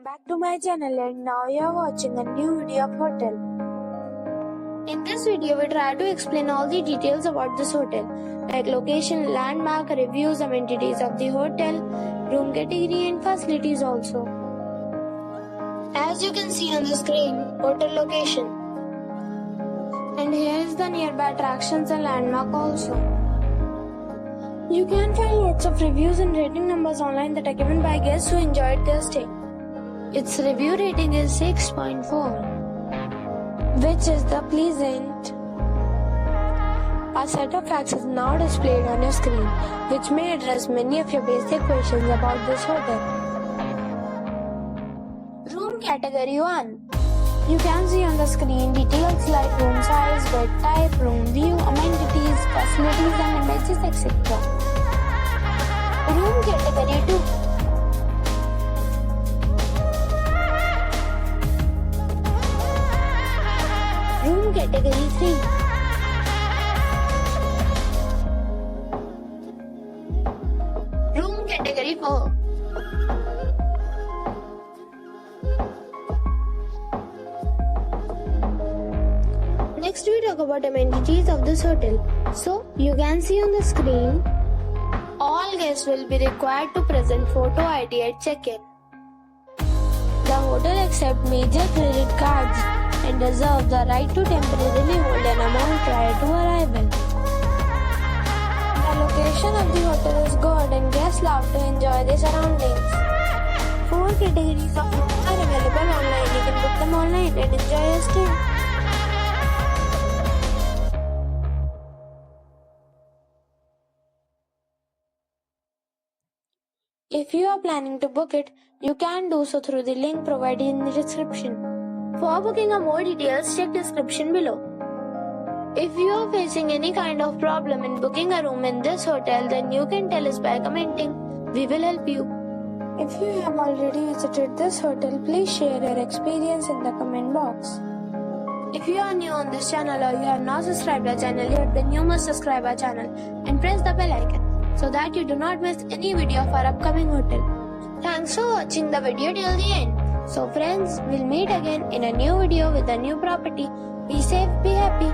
back to my channel, and now you are watching a new video of hotel. In this video we try to explain all the details about this hotel, like location, landmark, reviews, amenities of the hotel, room category and facilities also. As you can see on the screen, hotel location. And here is the nearby attractions and landmark also. You can find lots of reviews and rating numbers online that are given by guests who enjoyed their stay. Its review rating is 6.4, which is the pleasant. A set of facts is now displayed on your screen, which may address many of your basic questions about this hotel. Room category 1. You can see on the screen details like room size, bed type, room view, amenities, facilities and images, etc. Room category 2. Room category 3. Room category 4. Next we talk about amenities of this hotel. So you can see on the screen, all guests will be required to present photo ID at check-in. The hotel accepts major credit cards and reserves the right to temporarily hold an amount prior to arrival. The location of the hotel is good and guests love to enjoy the surroundings. 4 categories of rooms are available online. You can book them online and enjoy your stay. If you are planning to book it, you can do so through the link provided in the description. For booking or more details, check description below. If you are facing any kind of problem in booking a room in this hotel, then you can tell us by commenting. We will help you. If you have already visited this hotel, please share your experience in the comment box. If you are new on this channel or you have not subscribed our channel yet, then you must subscribe our channel and press the bell icon, so that you do not miss any video of our upcoming hotel. Thanks for watching the video till the end. So friends, we'll meet again in a new video with a new property. Be safe, be happy.